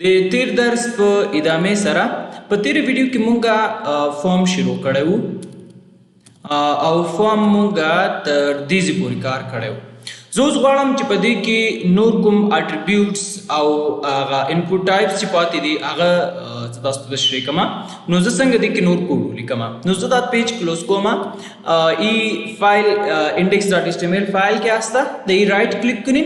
د تیر درس په ادامه سره په تیر ویډیو کې مونږه فارم شروع کړو او فارم مونږه تر دې پورې کار کړو. زه اوس غواړم چې په دې کې نور کوم اټریبیوټس او هغه انپوټ ټایپس چې پاتې دي هغه تاسو ته تشریح کوم. نو زه څنګه دې کې نور کوډ لیکم. نو زه دا پیج کلوز کوم. ای فایل index.html فایل کې استا د رائټ کلیک کړئ.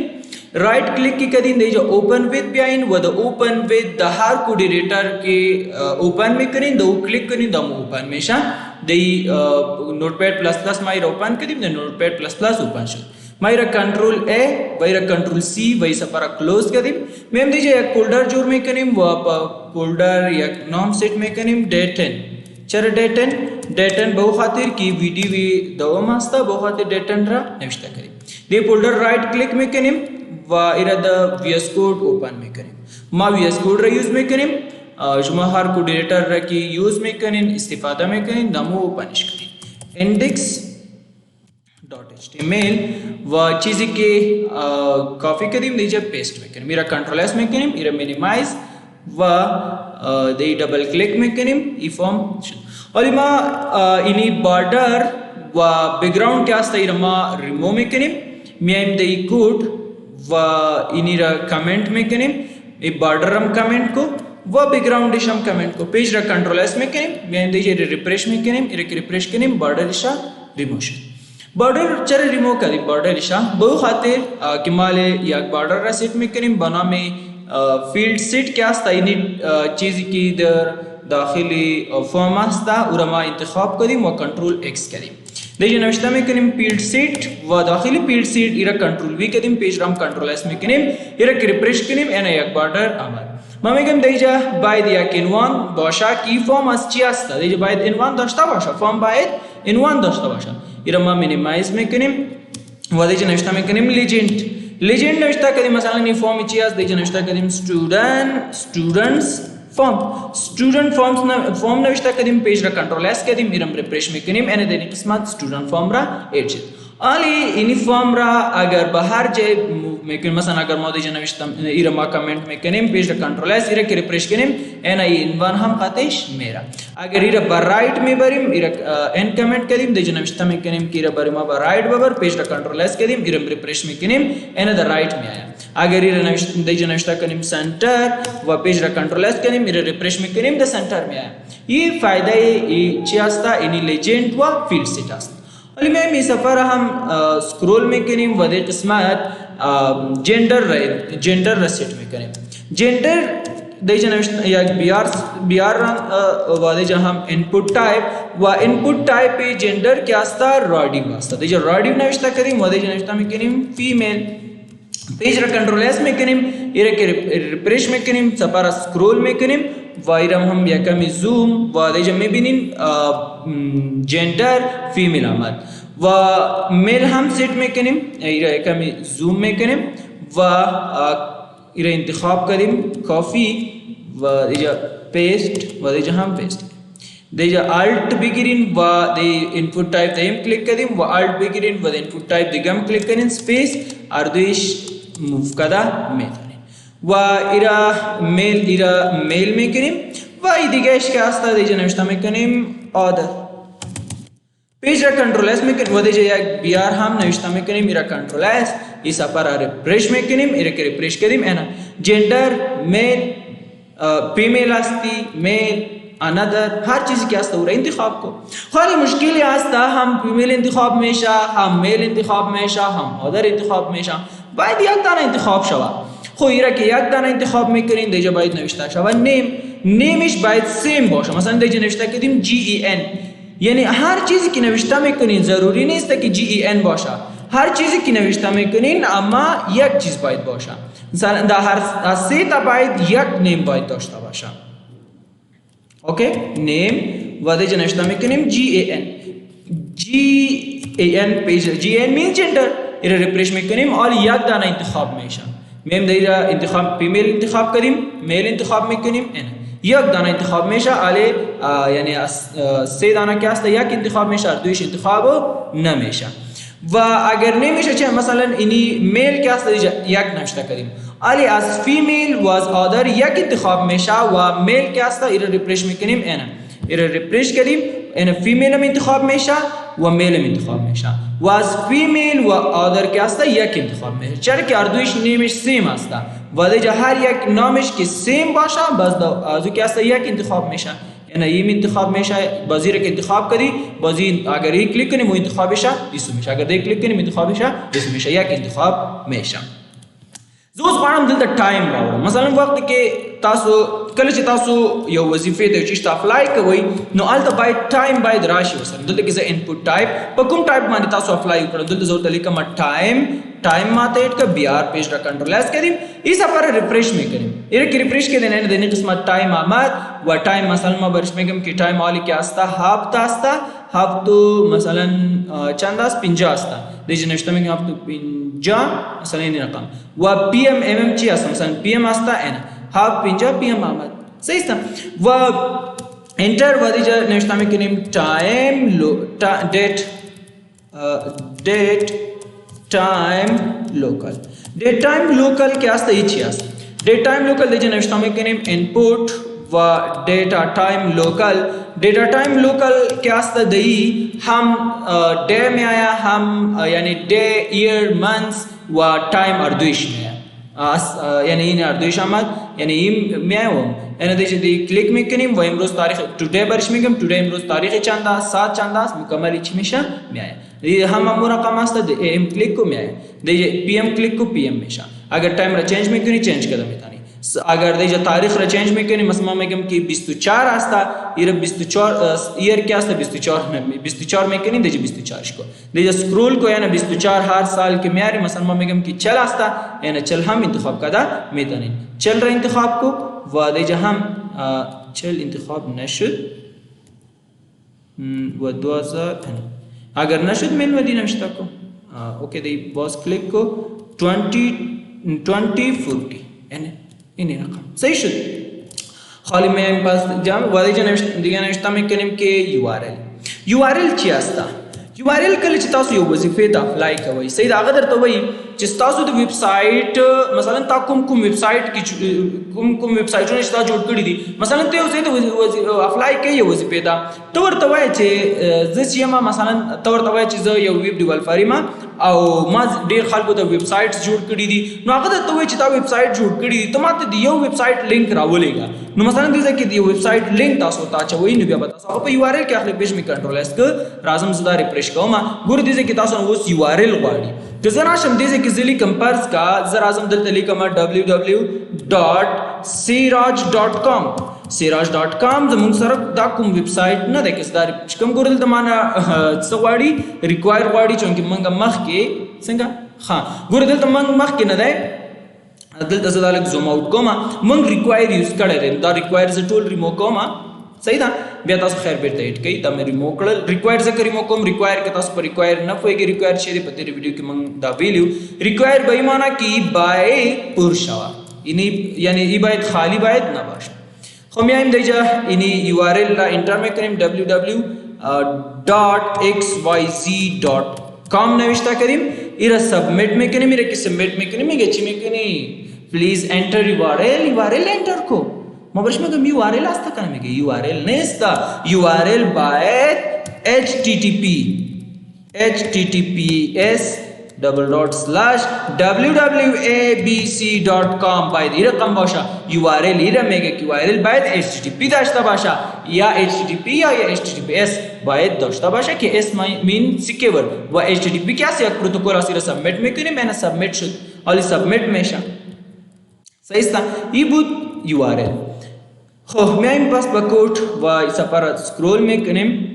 Right click की करें दे जो ओपन विद पे आइन वो द ओपन विद द हर कोड एडिटर के ओपन में करें दो क्लिक करें दम ओपन में शा दे नोटपैड प्लस प्लस माइरा ओपन करें दे नोटपैड प्लस प्लस ओपन शो माइरा कंट्रोल ए वाइरा कंट्रोल सी वही सपारा क्लोज करें मैम दीजिए एक फोल्डर जोड़ में करें वो फोल्डर या नॉम सेट में करें डेटन चर डेटन बहु खातिर की वीडियो भी दवा मास्ता बहु खातिर डेटन रा नविष्टा करें दे फोल्डर राइट क्लिक में करें व इरादा VS कोड ओपन में करें मा VS कोड रा यूज में करें जुमा हर कोड एडिटर रा की यूज में करें इस्तेफादा में करें नमो ओपन करें index.html व चीज़ के कॉपी करें दीजिए पेस्ट में करें मेरा कंट्रोल एस में करें मेरा मिनिमाइज व दे डबल क्लिक में करें ई फॉर्म और इमा इनी बॉर्डर व बैकग्राउंड क्या स्ता इरमा रिमूव में करें मैं दे कोड व इनीरा कमेंट में करें ये बॉर्डर हम कमेंट को व बैकग्राउंड हम कमेंट को पेज रा कंट्रोल एस में करें मैं दे रिफ्रेश में करें रिफ्रेश करें बॉर्डर इशा रिमोशन बॉर्डर चर रिमूव करें बॉर्डर इशा बहु खातिर किमाले या बॉर्डर रा सेट में करें बना में फील्ड सेट क्या स्ता इनी चीज की इधर दाखिली फॉर्म आस्ता उरमा इंतखाब करें व कंट्रोल एक्स करें देखिए नविश्ता में करें फील्ड सेट व दाखिली field set Ira control we करें पेज राम कंट्रोल एस में करें इरा रिफ्रेश करें एना एक बॉर्डर अमर ममे कम देजा बाय दिया किनवान बाशा की फॉर्म अस्चियास्ता देजा बाय इनवान दस्ता बाशा फॉर्म बाय इनवान दस्ता बाशा इरा मा मिनिमाइज में करें व देजा नविश्ता में करें लेजेंड नविश्ता करें मसला नी फॉर्म इचियास देजा नविश्ता करें स्टूडेंट्स स्टूडेंट फॉर्म नविश्ता कदीम पेज रा कंट्रोल एस कदीम इरम रिफ्रेश में कदीम एने देनी किस्मत स्टूडेंट फॉर्म रा एज आली इनी फॉर्म रा अगर बाहर जे में कि मसलन अगर मोदी नविश्ता इरमा कमेंट में कदीम पेज रा कंट्रोल एस इरा के रिफ्रेश कदीम एना इनवान हम खातेश मेरा अगर इरा बराइट में बरिम इरा एन कमेंट कदीम दे नविश्ता में कदीम कि इरा बरिमा बराइट बबर पेज रा कंट्रोल एस कदीम इरम रिफ्रेश में कदीम एना द राइट में आया अगर इरा नविश्ता कदीम सेंटर व पेज रा कंट्रोल एस कदीम इरा रिफ्रेश में कदीम द सेंटर में आया ये फायदा ये चियास्ता इनी लेजेंड व फील्ड सेट आस्ता अली मैं मी सफर हम स्क्रॉल में करें वदे किस्मत जेंडर सेट में करें जेंडर देजा नविश्ता या बीआर वादे जहाँ हम इनपुट टाइप पे जेंडर क्या आस्ता रॉडिव आस्ता देजा रॉडिव नविश्ता करें वदे नविश्ता में करें फीमेल पेज रा कंट्रोल एस में करें इरा के रिफ्रेश में करें सपारा स्क्रॉल में करें वायरम हम या कमी जूम वादे जमे बिनिन जेंडर फीमेल आमद व मेल हम सेट में करें इरा कमी जूम में करें व इरा इंतखाब करें कॉफी व देजा पेस्ट व देजा हम पेस्ट देजा अल्ट बिगिरिन व दे इनपुट टाइप देम क्लिक करें व अल्ट बिगिरिन व दे इनपुट टाइप दिगम क्लिक करें स्पेस अर्देश मूव कदा में व इरा मेल में करें व इदिगेश के आस्ता देजा नविश्ता में करें ऑर्डर पेज रा कंट्रोल एस में करें व देजा या बीआर हम नविश्ता में करें मेरा कंट्रोल एस इस पर रिफ्रेश में करें इरा के रिफ्रेश करें एना जेंडर मेल फीमेल आस्ती मेल अनदर हर चीज़ क्या आस्ता उरा इंतखाब को खाली मुश्किल आस्ता हम फीमेल इंतखाब में शा हम मेल इंतखाब में शा हम अदर इंतखाब में शा बायद याक दाना इंतखाब शवा खो इरा के याक दाना इंतखाब में करें देजा बायद नविश्ता शवा नेम इश बायद सेम बोशा मसलन देजा नविश्ता कदीम GEN यानी हर चीज़ की नविश्ता में करें ज़रूरी नहीं इसता कि GEN बोशा हर चीज़ की नविश्ता में करें अम्मा यक चीज़ बायद बोशा दा हर से बायद यक नेम बायद दोस्ता बोशा ओके नेम वादे नविश्ता में करें GAN पेज GAN मीन जेंडर इरा रिफ्रेश में करें और याद दाना इंतखाब में शा मेम देरा इंतखाब फीमेल इंतखाब करें मेल इंतखाब में करें एना यक दाना इंतखाब में शा आले यानी से दाना क्या आस्ता यक इंतखाब में शा द्विश इंतखाब न में शा व अगर नहीं में शा मसलन इनी मेल क्या आस्ता यक नविश्ता करें Ali as female was other یک انتخاب میشه و میل که هسته ایره ریپریش میکنیم اینه ایره ریپریش کردیم اینه فیمیل هم انتخاب میشه و میل هم انتخاب میشه و از فیمیل و آدر که هسته یک انتخاب میشه چرا که اردویش نیمش سیم هسته و دیگه هر یک نامش که سیم باشه باز از او که هسته یک انتخاب میشه یعنی این انتخاب میشه بازی رو که انتخاب کردی بازی اگر یک کلیک کنیم و انتخابش ایسو میشه اگر یک کلیک کنیم انتخابش ایسو میشه یک انتخاب میشه زه اوس غواړم دلته ټایم راوړم مثلا وخت کې تاسو کله چې تاسو یو وظیفې ته چې اپلای کوئ نو هلته باید ټایم باید راشي ورسره دلته کې زه انپوټ ټایپ په کوم ټایپ باندې تاسو اپلای وکړم دلته زه ورته لیکم ټایم ماته ایډ کا بیار پیج را کنټرول اس کردیم این سفر ریفریش میکنیم ایره که ریفریش کردین اینه دنی قسمت ټایم آمد و ټایم مثلا ما برش میگم که ټایم حالی که هسته هفت هسته هفتو مثلا چند است 50 هسته دیگه نوشته میگم هفتو 50 مثلا این رقم و پی ام ام ام چی هست مثلا پی ام هسته اینه هفت 50 پی ام آمد صحیح است و انتر و دیگه نوشته میکنیم ټایم date time local date time local क्या असता ये चीज़ date time local देखिए नविष्टा में करें input व data time local क्या असता दही हम day में आया हम यानी day year months व time अर्धविश में यानी इन अर्धविश आमद यानी इम में आया वो यानी देखिए दी क्लिक में करें वो इमरोज तारीख today बरिश में करें today इमरोज तारीख चंदा 7 चंदा मुकम्मल इच में शा में आया हम अमूर रकम आस्ता दे एम क्लिक को में आए देखिए पीएम क्लिक को पीएम में शा अगर टाइम रा चेंज में क्यों नहीं चेंज कर देता नहीं अगर देखिए तारीख रा चेंज में क्यों नहीं मसमा में कम की 24 आस्ता ये 24 ईयर क्या आस्ता 24 में 24 में क्यों नहीं देखिए 24 को देखिए स्क्रोल को यानी 24 हर साल के में आ रही मसमा में कम की चल आस्ता यानी चल हम इंतखाब कदा में नहीं चल रहा इंतखाब को व देखिए हम चल इंतखाब नशद व 2000 अगर नशद मेल मदीना नविश्ता को ओके दी बॉस क्लिक को 2040 यानी इन्हीं रकम सही शुद्ध खाली में पास जाम वादी नविश्ता में करें के URL चियास्ता URL कल चितासु यो वजीफे ता अप्लाई कवई सही दागदर तो वही चितासु द वेबसाइट मसलन ता कुम वेबसाइट की कुम वेबसाइटों ने चिता जोड़ करी दी मसलन ते उसे तो अप्लाई के यो वजीफे ता तवर तवाय चे जसियमा मसलन तवर तवाय चे ज यो वेब डेवलपर मा او ما ډیر خلکو ته ویب سایټس جوړ کړي دي نو هغه ته وایي چې تا ویب سایټ جوړ کړي دي ته ماته د یو ویب سایټ لینک راولېږه نو مثلا دې ځکه د یو ویب سایټ لینک تاسو ته اچوي نو بیا به تاسو په یو آر ال کې خپل پیج می کنټرول اس ک راځم زدا ریفریش کوم ګور دې ځکه تاسو اوس یو آر ال غواړي که زه راشم دې ځکه زلی کمپرز کا زه راځم دلته لیکم www.siraj.com siraj.com زمونږ سره دا کوم ویب سایټ نه ده کې دا کوم ګورل د معنا څه غواړي ریکوایر غواړي چې موږ مخ کې څنګه ها ګور دلته مخ کې نه ده دلته زه دالک زوم اوټ کوم موږ ریکوایر یوز کړی دا ریکوایر ز ټول ریمو کوم صحیح ده بیا تاسو خیر بیرته ایډ کړئ دا مې ریمو کړل ریکوایر ځکه ریمو کوم ریکوایر کې تاسو پر ریکوایر نه پوهیږئ ریکوایر شې په دې ویډیو کې موږ دا ویلیو ریکوایر به معنا کې بای پر شوا یعنی ای باید خالی باید نه باشه خو میایم دیجا اینی یو آر ال را انټر مې کړم www.xyz.com نوشته کردیم ایرا سبمیٹ میں کنیم ایرا کی سبمیٹ میں کنیم میگه چی میکنی پلیز انٹر یو آر ال انٹر کو ما برش میگم یو آر ال هستا کنه میگه یو آر ال نیستا یو آر ال باید https://www.abc.com باید این رقم باشه یو آر ال ایره میگه که یو آر ال باید http داشته باشه یا http یا https باید داشته باشه که اس مین سیکیور و http که است یک پروتکل است را سبمیت میکنیم من سبمیت شد حالی سبمیت میشه صحیح است این بود یو آر ال خب میایم پس با کوড و سفر اسکرول میکنیم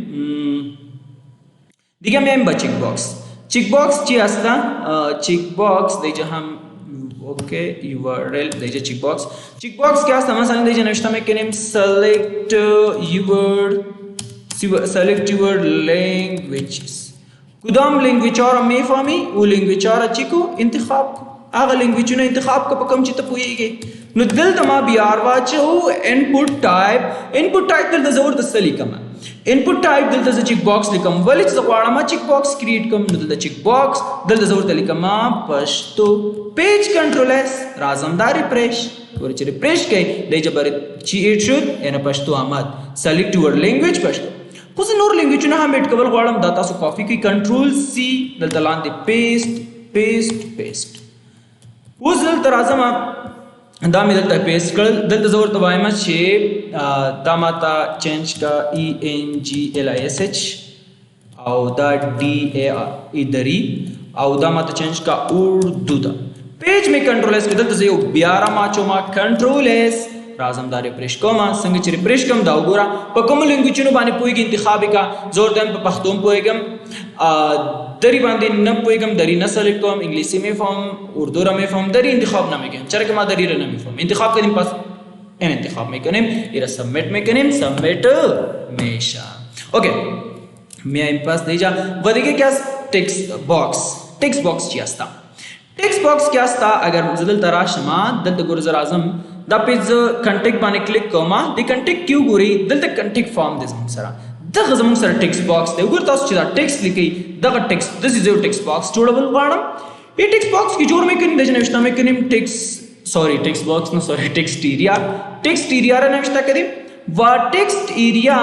دیگه میایم با چک باکس چک باکس چی هستا چک باکس دیگه هم اوکی URL دیگه چک باکس که هست مثلا دیگه نوشته میکنیم select your languages کدام لنگویج ها را میفهمی او لنگویج ها را چی کو انتخاب کو هغه لنگویجونه انتخاب کو په کوم چې ته پوهیږې نو دلته ما بیا واچو انپوټ ټایپ دلته زبردست لیکم input type دلته ز چیک باکس لیکم ولې چې غواړم چیک باکس کریټ کوم نو دلته چیک باکس دلته زورته لیکم پښتو پیج کنټرول اس راځم دا ریفریش ورچ ریفریش کړئ د جبر چی اټ شود ان پښتو آمد سلیکټ یور لینګویج پښتو خو زه نور لینګویجونه هم اډ کول غواړم دا تاسو کاپی کوي کنټرول سی دلته لاندې پیسټ اوس دلته راځم دا مې دلته پیسټ کړل دلته زه ورته وایم چې دا ماته چینج کا ENGLISH او دا DA ادری او دا ماته چینج کا اردو دا پیج میں کنټرول اس کې دلته زه یو بیا را ماچوما کنټرول اس راځم دا ریفریش کوم څنګه چې ریفریش کوم دا وګوره په کوم لینګویجونو باندې پوهیږي انتخاب کا زور دم په پښتو پوهیږم دری باندې نه پوهیږم دری نه سلیکټ کوم انګلیسي مې فهم اردو را مې فهم دری انتخاب نه مې کوم چرګ ما دری نه مې فهم انتخاب کړم پس ان انتخاب مې کنیم ایرا سبمٹ مې کنیم سبمٹ میشا اوکے मी आय पास देजा वदिगे क्या टेक्स्ट बॉक्स ची असता टेक्स्ट बॉक्स क्या असता अगर जदल तराशमा दल गुरजर आजम दा पेज कंटेक्ट बाने क्लिक कमा दी कंटेक्ट क्यू गुरी दल तक कंटेक्ट फॉर्म दिस सरा दग जमन सर टेक्स्ट बॉक्स दे गुर तास चिदा टेक्स्ट लिखी दग text this is your text box जोड़बल वाणम ये टेक्स्ट बॉक्स की जोड़ में कन देजन विष्णा में कनिम text box no sorry text area रा नविष्टा कदिम वा टेक्स्ट एरिया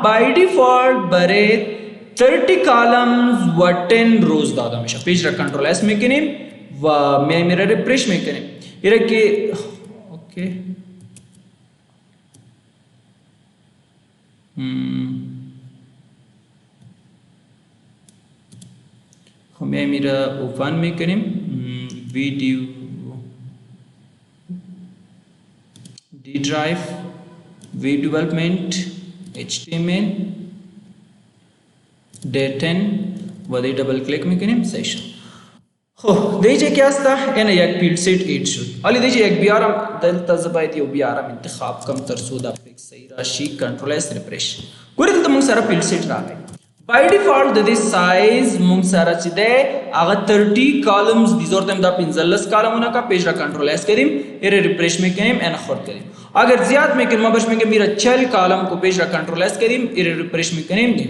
बाय डिफॉल्ट बरे 30 columns व 10 rows दादा हमेशा पेज रख कंट्रोल एस में कनेम व मैं मेरा रिफ्रेश में कनेम ये रखे ओके मैं मेरा ओपन में कनेम वीडियो डी ड्राइव वी डेवलपमेंट HTML डे 10 वदे डबल क्लिक में करें सेशन हो देजे क्या असता एना एक फील्ड सेट 8 शुड अली देजे एक बियारम दल तजबायत यो बियारम इंतखाब कम तरसूदा फिक्स सही राशि कंट्रोल एस रिफ्रेश गुरे तो मुंग सारा field set Rawe by default the size मुंग सारा चिदे आगा 30 कॉलम्स दिजोरतम दा पिंजलस कॉलम का पेज रा कंट्रोल एस करीम एरे रिफ्रेश में करें एना खुद करें अगर ज्यादा में करीम बश में के मेरा 6 कॉलम को पेज रा कंट्रोल एस करीम एरे रिफ्रेश में करें नहीं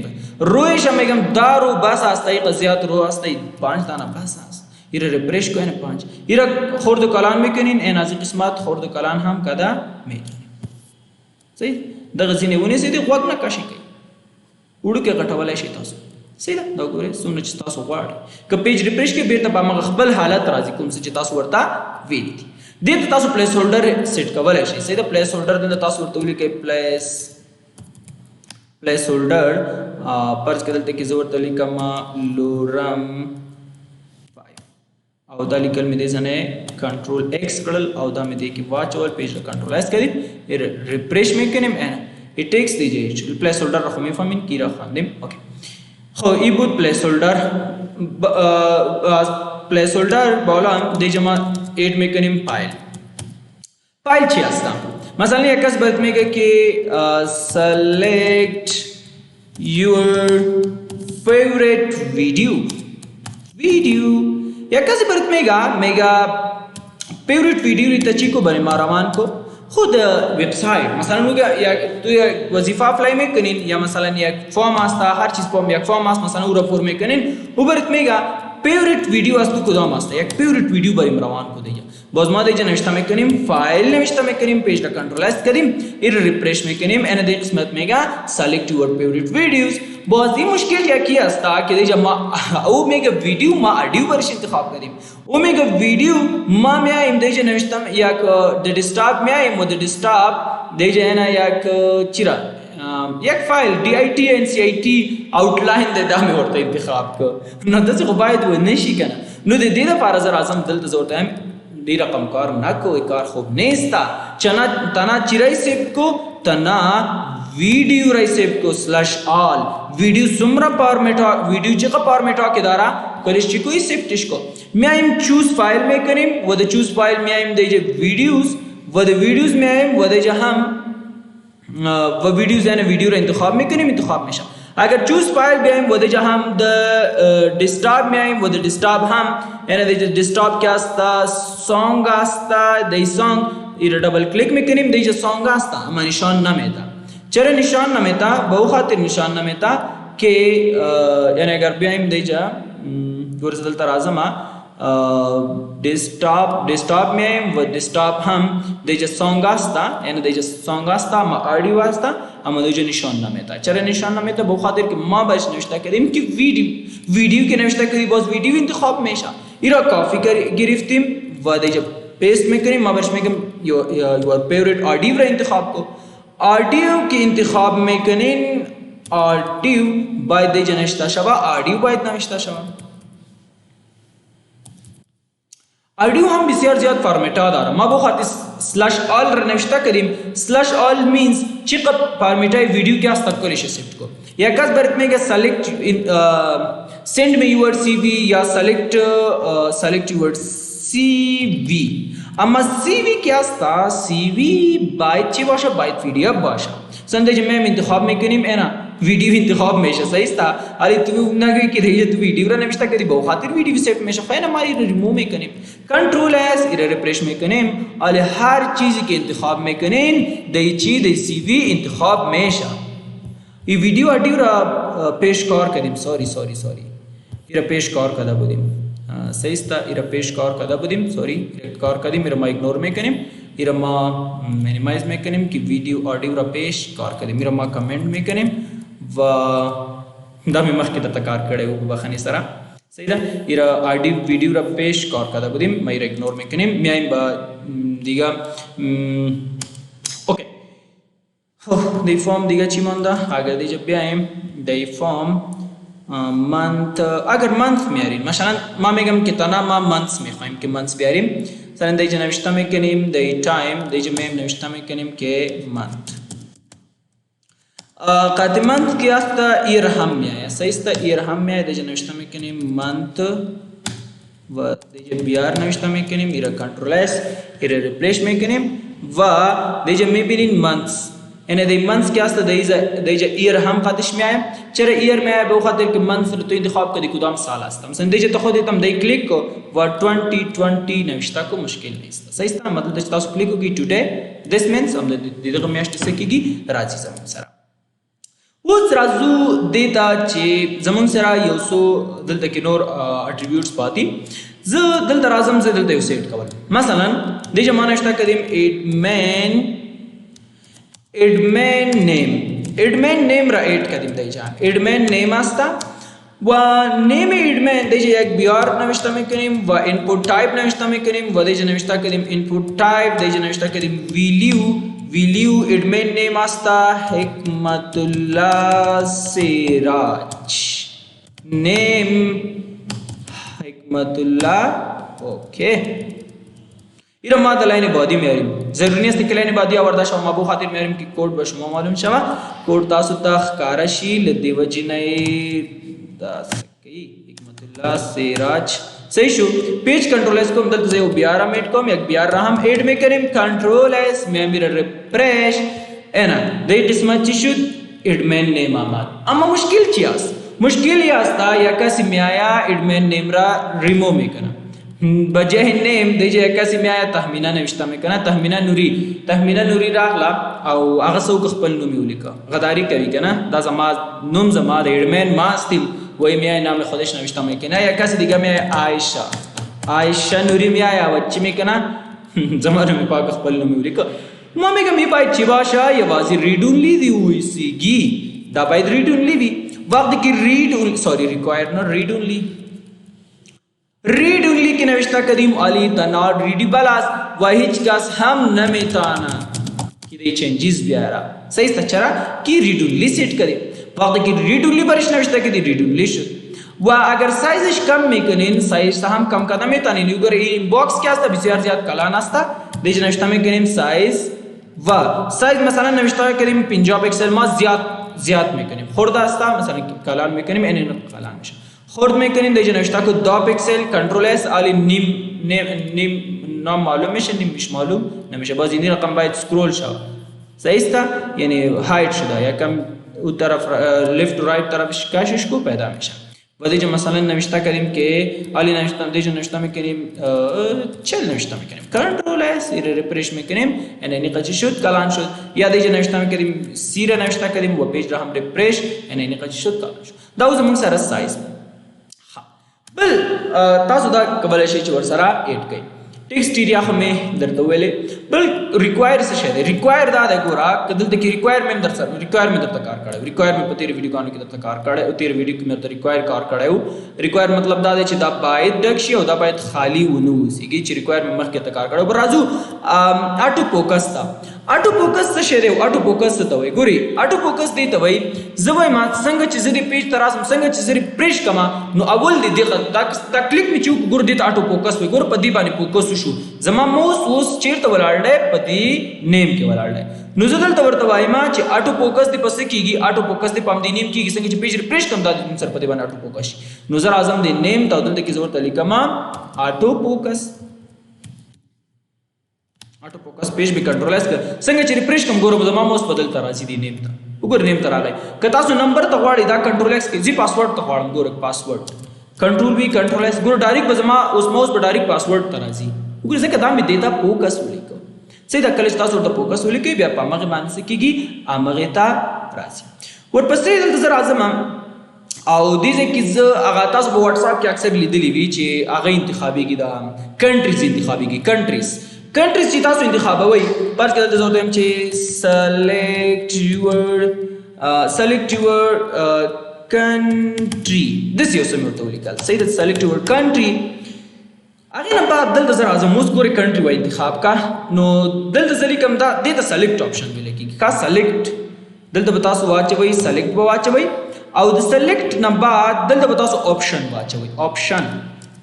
रोएश हमें दारू बस आस्ता ही कजियात रो आस्ता ही 5 दाना बस आस इरे रिफ्रेश को है 5 इरा खुर्द कलान में कनिन ए नाज़ किस्मत खुर्द कलान हम कदा में सही दगजीने उने से दे वक्त ना काशी के उड़ के गठवाला शे तासो सही दा गोरे सुन च तासो वाड क पेज रिफ्रेश के बेर तबा मखबल हालत राजी कुम से तासो वर्ता वेदी दे तासो प्लेस होल्डर सेट कवल शे सही दा प्लेस होल्डर दे तासो वर्तुली के प्लेस होल्डर पर्च के दलते की जरूरत अली कमा लोरम 5 और दा लिकल में देसने कंट्रोल एक्स कड़ल और दा में दे की वाच और पेज कंट्रोल एस करी ये रिफ्रेश में कनेम एना इट टेक्स दीजिए प्लेस होल्डर रखो में फमिन की रखा देम ओके हो ई बुट प्लेस होल्डर बोला दे जमा 8 में कनेम फाइल छी असता मसलन एकस बर्त में के select your favorite video एकस बर्त में मेगा फेवरेट वीडियो रितची को बने मारामान को खुद वेबसाइट मसलन हो गया या तो या वजीफा अप्लाई में कनिन या मसलन या फॉर्म आस्ता हर चीज फॉर्म या फॉर्म आस्ता मसलन उरफोर में कनिन उबरत में फेवरेट वीडियो अस्तु को दाम आस्ता एक फेवरेट वीडियो बरी मरामान को देया बोझमा दे नविष्टा में करीम फाइल नविष्टा में करीम पेज का कंट्रोल एस करीम इर रिफ्रेश में करीम एन दे किस्मत में गा सेलेक्ट योर फेवरेट वीडियोस बहुत ही मुश्किल क्या किया अस्ता कि दे जब ओ मेगा वीडियो मा ऑडियो वर्ष इंतखाब करीम ओ मेगा वीडियो मा में आइम दे नविष्टा में या द डिस्टर्ब में आइम द डिस्टर्ब दे जे ना या चिरा एक फाइल DITNCIT आउटलाइन दे दामे होता इंतखाब को न दस गबायत वो नशी कना नो दे दा फारजर आजम दल तजोरत है दी रकम कार ना को एक कार खूब नेस्ता चना तना चिराई सेव को तना वीडियो राई सेव को /all वीडियो सुमरा फॉर्मेट वीडियो जगह फॉर्मेट के द्वारा कलिश कोई सेव टिशको मैं आइम चूज फाइल में करीम वो द चूज फाइल में आइम दे जे वीडियोस वो द वीडियोस में आइम वो दे जहां वो वीडियोस है ना वीडियो रा इंतखाब में करीम इंतखाब में अगर चूज फाइल भी आइम वो दे जहां हम द डिस्टर्ब में आइम वो द डिस्टर्ब हम यानी दे डिस्टर्ब क्या आस्ता सॉन्ग आस्ता दे सॉन्ग इर डबल क्लिक में करीम दे जे सॉन्ग आस्ता हमारी शान ना में था چرا نشان نمیتا به او خاطر نشان نمیتا که یعنی اگر بیایم دیجا ورز دلتا رازم डेस्कटॉप में व डेस्कटॉप हम देजा सॉन्ग आस्ता यानी देजा सॉन्ग आस्ता मा ऑडियो आस्ता हम देजा निशान नामे था चरे निशान नामे था बहुत खातिर कि माँ बस नविश्ता करें कि वीडियो के नविश्ता करी बस वीडियो इंतखाब में शा इरा कॉफी कर गिरफ्तिम व देजा पेस्ट में करें माँ बस में कम योर फेवरेट ऑडियो रा इंतखाब को ऑडियो के इंतखाब में करें ऑडियो बाय देजा नविश्ता शवा ऑडियो बाय नविश्ता शवा ऑडियो हम بسیار زیاد فارمتا داره ما بخاطر سلش آل را نوشته کردیم سلش آل means چقدر فارمتای ویدیو که است کلیش سیفت کو یا کس برات میگه select send me your CV یا select your CV اما CV که است CV باید چی باشه باید PDF باشه سندج میں انتخاب میکنیم اینا ویڈیو انتخاب میشه صحیح است علی تو نگی که دیگه تو ویڈیو را نوشته کردی به خاطر ویڈیو سیٹ میشه خیلی ماری ریموو میکنیم کنترل اس ایره ریفرش میکنیم علی هر چیزی که انتخاب میکنین دی چی دی سی وی انتخاب میشه این ویدیو آدیو را پیشکار کردیم سوری ایره پیشکار کرده بودیم صحیح است ایره پیشکار کرده بودیم سوری کار کردیم ایره ما ایگنور میکنیم ایره ما مینیمایز میکنیم که ویدیو آدیو را پیشکار کردیم ایره ما کامنت میکنیم و دا می مخکې ته کار کړی و په بخښنې سره صحیح ده ایره آډیو ویډیو را پیش کار کرده بودیم ما ایره اگنور میکنیم میایم با دیگه اوکی دی فرم دیگه چی مانده اگر دیگه بیایم دی فرم منت اگر منت میاریم مثلا ما میگم که تنها ما منتس میخوایم که منتس بیاریم مثلا دیگه نوشته میکنیم دی تایم دیگه میم نوشته میکنیم که منت قادمانت کی است ایرهم میایه صحیح است ایرهم میایه دیگه نوشته میکنیم منت و دیگه بیار نوشته میکنیم ایره کنترل اس ایره ریپلیس میکنیم و دیگه میبینین منتس یعنی دی منتس کی است دیگه ایرهم قادش میایه چرا ایر میایه به خاطر که منتس رو تو انتخاب کردی کدام سال است مثلا دیگه تو خودت هم دی کلیک کو و 2020 نوشته کو مشکل نیست صحیح است مطلب تاسو کلیک کی ټوډے دیس مینز هم دغه میاشت سکیږي راځي زمون سره اوس راځو دیتا چې زمون سره یو څو دلته کې نور اټریبیوټس پاتې زه دلته راځم زه دلته یو سیټ کول مثلا د جمانه شته کدیم ادمن نیم را ایڈ کدیم دیجا ادمن نیم استا و نیم ادمن دیجا یک بیار نوشته میکنیم و اینپوت تایپ نوشته میکنیم و دیجا نوشته کدیم اینپوت تایپ دیجا نوشته کدیم ویلیو ادمن نیم استا حکمت الله سراج نیم حکمت الله اوکی ایره ما د لاین بعدی میاریم ضروری نیست که لاین بعدی آورده شما ما بو خاطر میاریم که کوড به شما معلوم شوه کوড تاسو ته ښکاره شي له دې وجې نه داسې کوي حکمت الله سراج صحیح شو پیج کنٹرول ایس کو دلته یو بیا را میټ کوم یک بیا را هم ایڈ میکنیم کنٹرول ایس میمیر ریفرش اینا دیت اسم چی شد ادمن نیم آمد اما مشکل چی است مشکل یا است یا کسی میایا ادمن نیم را ریمو میکنه بجه نیم دیجه کسی میایا تخمینه نوشته میکنه تخمینه نوری راغلا او هغه څوک خپل نوم ولیکه غداری کوي کنه دا زما نوم زما د ادمن ما استیم وای میای نام خودش نوشته میکنه یا کسی دیگه میای عایشه نوری میایا و چی میکنه زما نوم پاک خپل نوم ولیکه ما میگم می باید چی باشه یا واضح ریډ اونلی دی ویسیږي دا باید ریډ اونلی وي وقت کې ریډ ریکوایر نه ریډ اونلی की नविश्ता कदीम अली तनाड readable as و هیچ کس هم نمیتونه که دی چنجز بیاره صحیح است چرا کی ریډ اونلی سیٹ کردیم وقتی که ریډ اونلی برش نوشته کردی ریډ اونلی شد و اگر سایزش کم میکنین سایز هم کم کرده میتونین اگر این باکس که است بسیار زیاد کلان است دیگه نوشته میکنیم سایز و سایز مثلا نوشته کردیم 50 پیکسل ما زیاد میکنیم خورده است مثلا کلان میکنیم این کلان میشه خورد میکنیم دیگه نوشته کو 2 پیکسل کنترل اس علی نیم نام معلوم میشه نیم مش معلوم نمیشه باز این رقم باید سکرول شه صحیح است یعنی هایت شده یا کم اون طرف لیفت و رایت طرفش کشش کو پیدا میشه ودیجا مثلا نوشته کردیم که حالی نوشته میکنیم چل نوشته میکنیم کنترل اس رو رفرش میکنیم یعنی اینقدر چی شد کلان شد یا دیجا نوشته میکنیم سی رو نوشته کردیم و پیج را هم رفرش یعنی اینقدر چی شد کلان شد دا زمون سره سایز بل تاسو دا کولای شئ چې ورسره اډ کړئ ټیکسټ ایریا خو مې درته ویلې بل ریکوایر څه شی دی ریکوایر دا دی ګوره که دلته کې ریکوایر مې درته ریکوایر مې درته کار کړی ریکوایر مې په تیرې ویډیو کانو کې درته کار کړی او تیرې ویډیو کې مې درته ریکوایر کار کړی و ریکوایر مطلب دا دی چې دا باید ډک شي او دا باید خالی ونه اوسېږي چې ریکوایر مې مخکې ته کار کړی بل راځو آټو فوکس ته آټو فوکس څه شی دی آټو فوکس څه ته وایي ګوري آټو فوکس دی ته وایي زه وایم څنګه چې زه دې پیج ته راسم څنګه چې زه ریفریش کما نو اول دې دا کلیک مې چې ګور دې ته آټو فوکس وایي ګور په دې باندې فوکس وشو زما موس اوس چیرته ولاړ دی په دې نیم کې ولاړ دی نو زه دلته ورته وایم چې آټو فوکس دې پسې کېږي آټو فوکس دې په همدې نیم کېږي څنګه چې پیج ریفریش کم دا دې سر په دې باندې آټو فوکس شي نو زه راځم دې نیم ته دلته کې زه ورته لیکم آټو فوکس آټو فوکس پیج به کنټرول اس څنګه چې ریفریش کوم ګورم زما موس بدل تر راځي دی نیم ته وګور نیم ته راغی که تاسو نمبر ته غواړئ دا کنټرول ایکس کې زی پاسورډ ته غواړم ګور پاسورډ کنټرول وی کنټرول ایکس ګور ډایرکټ به زما اوس موس به ډایرکټ پاسورډ ته راځي وګور ځکه دا مې دیتا فوکس ولیکو صحیح دا کله تاسو ته فوکس ولیکئ بیا په هغه باندې کېږي هغه ته راځي ورپسې دلته زه راځم او دې ځکه زه هغه تاسو په واتس اپ کې اکثر لیدلی وی چې هغه انتخابيږي دا کنټریز انتخابيږي کنټریز چې تاسو انتخابوي پس کې دلته زه وایم چې select your country this یو سم ورته ولیکل صحیح ده select your country هغه نه بعد دلته زه راځم اوس ګورئ کنټری وای انتخاب کا نو دلته زه لیکم دا دې ته select option ویل کېږي کا select دلته به تاسو واچوي select به واچوي او د select نه بعد دلته به تاسو option واچوي option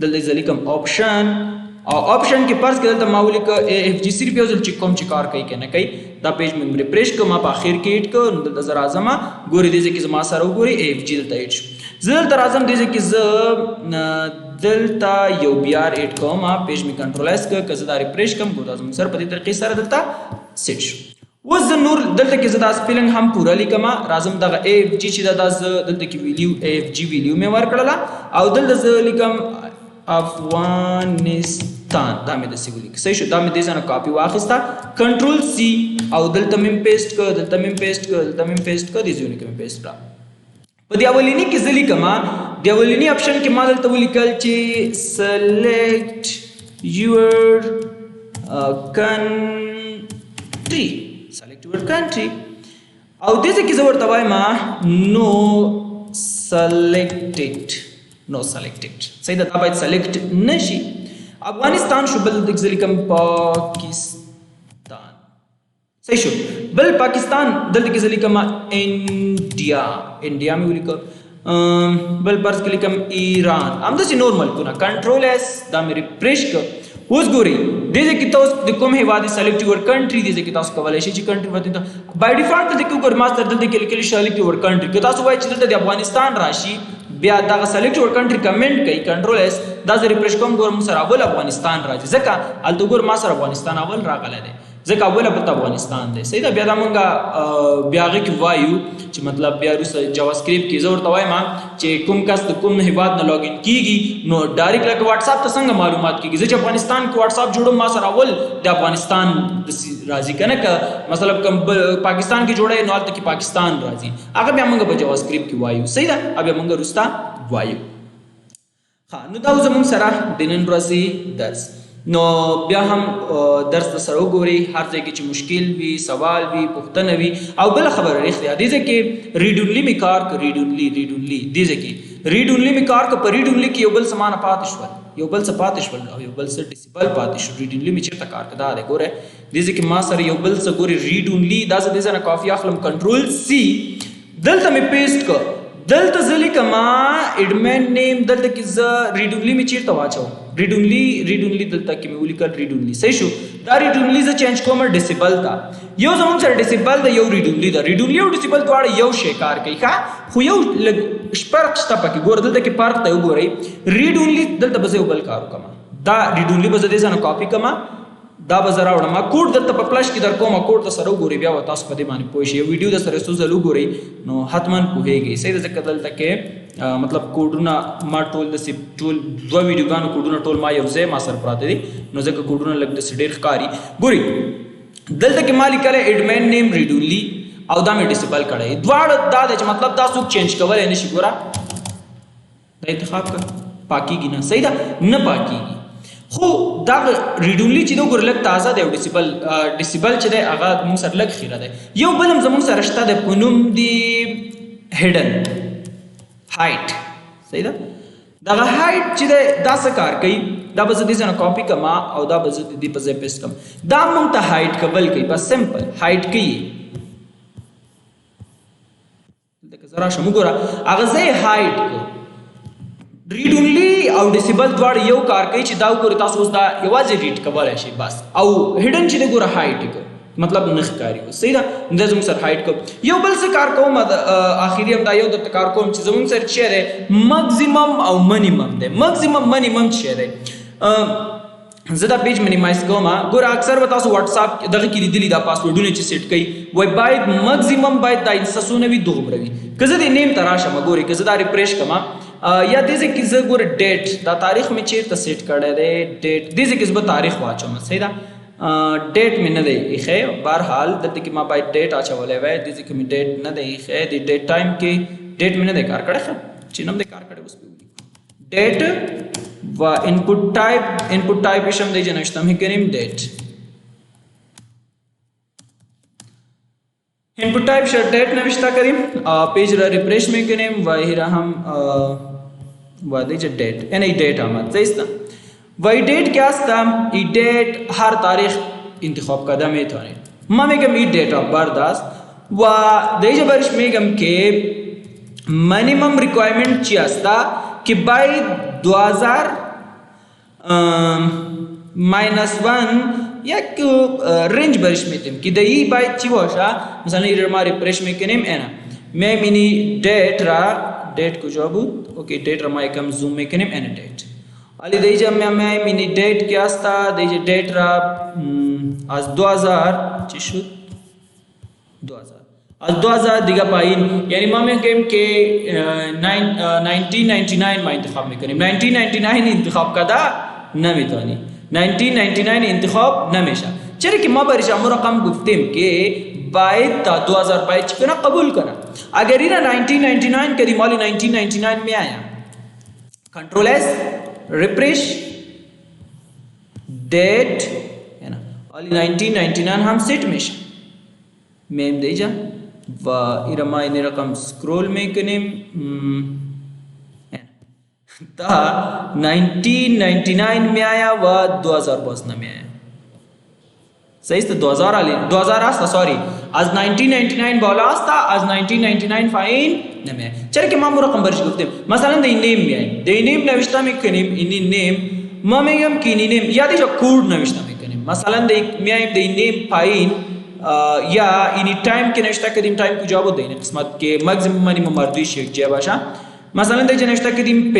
دلته زه لیکم option او آپشن کې پرس کې دلته ما ولیکه اف جی صرف یو ځل چې کوم چې کار کوي که نه کوي دا پیج مې ریفریش کړم ما په اخر کې ایډ کړ نو دلته زه راځم ګورئ دې ځای کې زما سره وګورئ اف جی دلته ایډ شو زه دلته راځم دې ځای کې زه دلته یو بیا ایډ کوم پیج مې کنټرولایز کړ که زه دا ریفریش کړم ګورئ زموږ سره په دې طریقې سره دلته سیټ شو اوس زه نور دلته کې زه دا سپیلنګ هم پوره لیکم راځم دغه اف جی چې دا زه دلته کې ویلیو اف جی ویلیو مې ورکړله او دلته زه لیکم افغانستان دا مې داسې ولیکه صحیح شو دا مې دې ځای نه کاپي واخیسته کنټرول سی او دلته مې پیسټ کړ دلته مې پیسټ کړ دلته مې پیسټ کړ دې ځای کې مې پیسټ کړه په دې اولینی کې زه لیکم د اولینی اپشن کې ما دلته ولیکل چې select your country select your country او دې ځای کې زه ورته وایم no selected نو سلیکټډ صحیح ده دا باید سلیکټ نشي افغانستان شو بل د ځلیکم پاکستان صحیح شو بل پاکستان دلته کې ځلیکم انډیا انډیا مې ولیکم بل پرس کې لیکم ایران همداسې نورمل کو نه کنټرول اس دا مې ریفریش کړ اوس ګورئ دې ځای کې تاسو د کوم هیواد سلیکټ یور کنټری دې ځای کې تاسو کولی شئ چې کنټری وته ته بای ډیفالت دلته کې وګورئ ماستر دلته کې لیکلی سلیکټ یور کنټری که تاسو وایئ چې دلته د افغانستان راشي بیا دا سلیکټ یور کنټری کمنټ کوي کنټرول اس دا زه ریفریش کوم ګورم سره اول افغانستان راځي ځکه هلته ګور ما سره افغانستان اول راغلی دی ځکه اوله پته افغانستان دی صحیح ده بیا دا مونږ بیا هغې کې وایو چې مطلب بیا وروسته جاوا سکریپټ کې زه ورته وایم چې کوم کس د کوم هیواد نه لاګین کېږي نو ډایرکټ لکه واټساپ ته څنګه معلومات کېږي زه چې افغانستان کې واټساپ جوړم ما سره اول د افغانستان راځي که نه که مثلا کوم پاکستان کې جوړی نو هلته کې پاکستان راځي هغه بیا مونږ په جاوا سکریپټ کې وایو صحیح ده بیا مونږ وروسته وایو ښه نو دا زموږ سره د نن ورځې درس نو بیا هم درس ته سره وګورئ هر ځای کې چې مشکل وي سوال وي پوښتنه وي او بله خبره رښتیا دې ځای کې ریډ اونلي مې کار که ریډ اونلي دې ځای کې ریډ اونلي مې کار که په ریډ اونلي کې یو بل څه مانه پاتې شول یو بل څه پاتې شول او یو بل څه ډیسیبل پاتې شو ریډ اونلي مې چېرته کار که دا دی ګوره دې ځای کې ما سره یو بل څه ګورې ریډ اونلي دا زه دې ځای نه کافي اخلم کنټرول سی دلته مې پیسټ کړ دلته زه لیکم اډمن نیم دلته کې زه ریډ اونلي مې چېرته واچوم ریډ اونلي دلته کې مې ولیکل ریډ اونلي صحیح شو دا ریډ اونلي زه چینج کوم ډیسیبل ته یو زموږ سره ډیسیبل ده یو ریډ اونلي ده ریډ اونلي او ډیسیبل دواړه یو شی کار کوي ښه خو یو لږ فرق شته پکې ګوره دلته کې فرق ته وګورئ ریډ اونلي دلته به زه یو بل کار وکړم دا ریډ اونلي به زه دې ځای نه کاپي کړم دا به زه راوړم کوډ دلته په فلش کې در کوم کوډ ته سره وګورئ بیا به تاسو په دې باندې پوه شئ یو ویډیو در سره څو ځل وګورئ نو حتما پوهیږئ صحیح ده ځکه دلته کې مطلب کوډونه ما ټول د ټول دوه ویډیوګانو کوډونه ټول ما یو ځای ما سره پراته دي نو ځکه کوډونه لږ د ډېر ښکاري ګوري دلته کې ما لیکلی ایډمین نیم ریډ اونلی او دا مې ډسیبل کړی دواړه دا دی چې مطلب دا څوک چینج کولی نه شي ګوره دا انتخاب کړه پاکېږي نه صحیح ده نه پاکېږي خو دا ریډ اونلی چې دی ګوره لږ تازه دی او ډسیبل چې دی هغه مونږ سره لږ خیره دی یو بل هم زمونږ سره شته دی په نوم دی هیډن هایټ صحیح ده دغه هایټ چې دی دا څه کار کوي دا به زه دې ځای نه کاپي کړم او دا به زه د دې په ځای پیسټ کړم دا موږ ته هایټ کول کوي بس سمپل هایټ کوي دلته که زه راشم وګوره هغه ځای هایټ کړو ریډ اونلی او ډسیبل دواړه یو کار کوي چې دا وګورئ تاسو اوس دا یوازې ریډ کولی شئ بس او هیډن چې دی ګوره هایټ کړو مطلب نه ښکاري صحیح ده دا زموږ سره هایټ کوم یو بل څه کار کوم آخري هم دا یو درته کار کوم چې زموږ سره څه دی مکزیمم او منیمم دی مکزیمم منیمم څه دی زه دا پیج منیمایز کوم ګوره اکثر به تاسو واتساپ دغه کې لیدلي دا پاسورډونه چې سیټ کوي وایي باید مکزیمم باید دا انسسونه وي دومره وي که زه د نیم ته راشم ګورې که زه دا ریفریش کوم یا دې ځای کې زه ګوره ډیټ دا تاریخ مې چېرته سیټ کړی دی ډیټ دې ځای کې زه به تاریخ واچوم صحیح ده ډیټ مې نه دی ایښی بهرحال دلته کې ما باید ډیټ اچولی وی دې ځای کې مې ډیټ نه دی ایښی د ډیټ ټایم کې ډیټ مې نه دی کار کړی ښه چې نه م دی کار کړی اوس پې ډیټ و input type isham de janashtam hikarim date input type short date navishta karim page ra refresh mein karim wa hira hum wa de date any date amad zaista wa date kya sta e date har tarikh इंतखाब कदम है थोने मामे कम ई date of birth das wa de barish mein kam ke minimum requirement chi asta कि बाय 2000 -1 یک رنج برش میتیم که دایی باید چی باشه مثلا ایرر ما ریفرش میکنیم اینا می مینی دیت را دیت کجا بود اوکی دیت را ما یکم زوم میکنیم اینا دیت علی دیجا می مینی دیت کی است دیجا دیت را از 2000 چی شد 2000 از 2000 دیگه پایین یعنی ما میگیم که 1999 ما انتخاب میکنیم 1999 انتخاب کدا نمیتونی 1999 انتخاب نمیشه چرا که ما برش امو رقم گفتیم که باید تا 2000 باید چکنه قبول کنه اگر اینا 1999 کردیم مالی 1999 می آیا کنٹرول ایس ریفریش دیت مالی 1999 هم سیٹ میشه میم دیجا و ایرما این رقم سکرول میکنیم تا 1999 में आया व 2012 में आया सही है 2000 asta sorry आज 1999 बोला asta आज 1999 फाइन नमे चल के मामू रकम बरश गुफ्ते مثلا the name में आए the name नविश्ता में कनेम in name मामेगम की name या दे जो कोड नविश्ता में कनेम مثلا the में आए the name फाइन या any time के नविश्ता कदीम टाइम को जवाब देने किस्मत के मैक्सिमम मिनिमम मर्दी शेख जे बाशा مثلا دیگه نوشته کردیم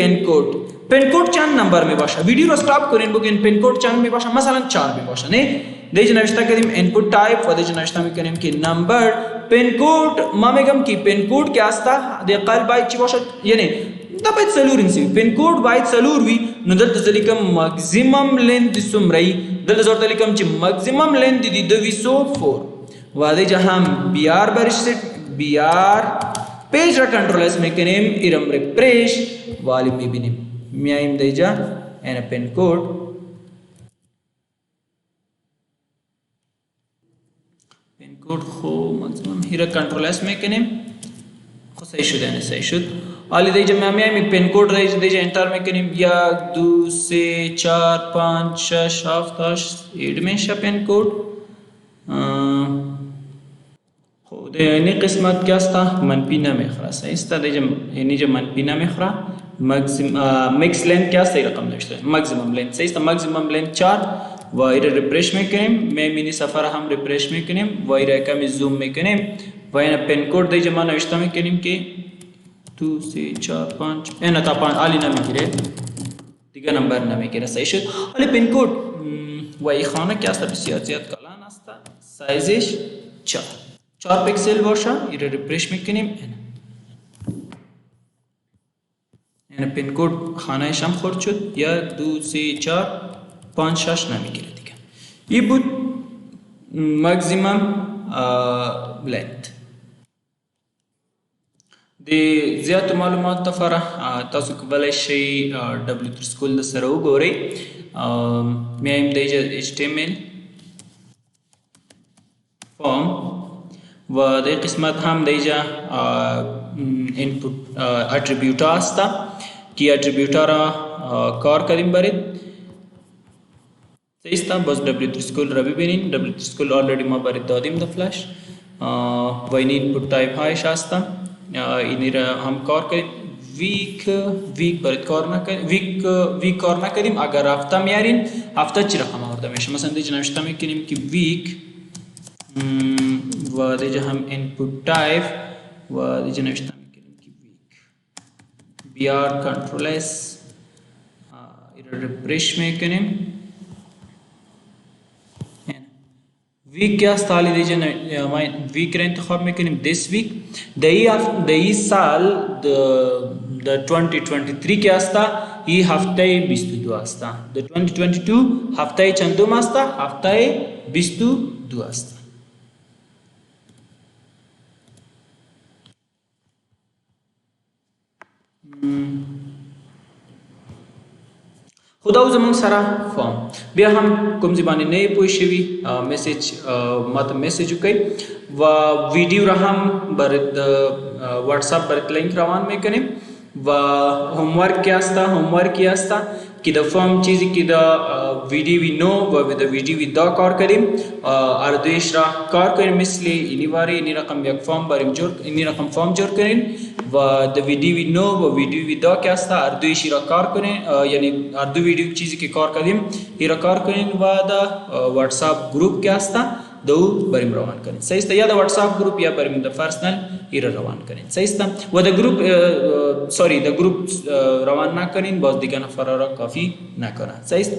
پن کد چند نمبر می باشه ویدیو رو استاپ کنین بگین پن کد چند می باشه مثلا 4 می باشه نه دیگه نوشته کردیم input type و دیگه نوشته میکنیم که نمبر پن کد ما میگم که پن کد که است د قلب باید چی باشه یعنی دا باید سلور انسی پن کد باید سلور وی نو دلته ځلیکم ماکسیمم لینث سمرای دلته زورته لیکم چې ماکسیمم لینث دی 204 و دیگه هم بیار برشت بیار पेज रा कंट्रोल एस में कनेम इरम रिफ्रेश वाली में बिनिम मियाइम देजा एन पिन कोड खो मैक्सिमम हिरा कंट्रोल एस में कनेम खो सही शुद है सही शुद वाली देजा मियाइम पिन कोड रही देजा एंटर में कनेम या 2 से 4 5 6 7 8 में शा पिन कोड یعنی قسمت کیا است منفی نمیخوره است دیگه یعنی جو منفی نمیخوره مکس لینث کیا است رقم نوشته ماکسیمم لینث است ماکسیمم لینث 4 و ایر ریفرش میکنیم می مینی سفر هم ریفرش میکنیم و ایر کمی زوم میکنیم و این پن کد دیگه ما نوشته میکنیم که 2 3 4 5 اینا تا 5 علی نمیگیره دیگه نمبر نمیگیره صحیح شد ولی پن کد و ای خانه کیا است بسیار زیاد کلان است سایزش 4 पिक्सेल باشه ایره ریفرش میکنیم یعنی پین کد خانه شم خورد شد. 1 2 3 4 5 6 نمیگیره دیگه. این بود ماکسیمم لنت. د زیاتو معلوماتو لپاره تاسو کولی شئ W3 School سره وګورئ. میایم د HTML فارم و در قسمت هم دیجا اینپوت اتریبیوت هستا که اتریبیوت را کار کردیم برید سیستا. باز W3 School را ببینین. W3 School آلردی ما برید دادیم در فلش و این اینپوت تایپ هایش هستا. اینی را هم کار کردیم. ویک برید کار نکردیم. ویک کار نکردیم. اگر هفته میارین هفته چی رقم آورده میشه. مثلا دیجا نوشته میکنیم که ویک و دیجا هم input type و دیجا نوشته میکنیم که week br control s ایره رفرش میکنیم. ویک क्या साल دیجا ویک را انتخاب میکنیم this week. دهی سال د 2023 که هستا ای هفته 22 هستا. د 2022 هفته چندم هستا؟ هفته 22 هستا. خدا زمون سره فارم بیا هم کوم زبانی نه پوه شوی میسیج ماته میسیج وکړئ و ویډیو را هم برید واتساپ برید لینک روان میکنیم و होमवर्क क्या असता होमवर्क क्या असता कि द फॉर्म चीज की द वीडियो वी नो व विद द वीडियो वी द कार करीम अर्देश रा कार करीम मिसली इनिवारी इनी रकम एक फॉर्म बरिम जोर इनी रकम फॉर्म जोर करीन व द वीडियो वी नो व वीडियो वी द क्या असता अर्देश रा कार करें यानी अर्दो वीडियो चीज की कार करीम इरा कार करीन व द व्हाट्सएप ग्रुप क्या असता दो بریم روان کنین. صحیح است. یا د واتساپ گروپ یا بریم د پرسنل ایره روان کنین. صحیح است. و د گروپ د گروپ روان نکنین باز دیگه نفر را کافی نکنه. صحیح است.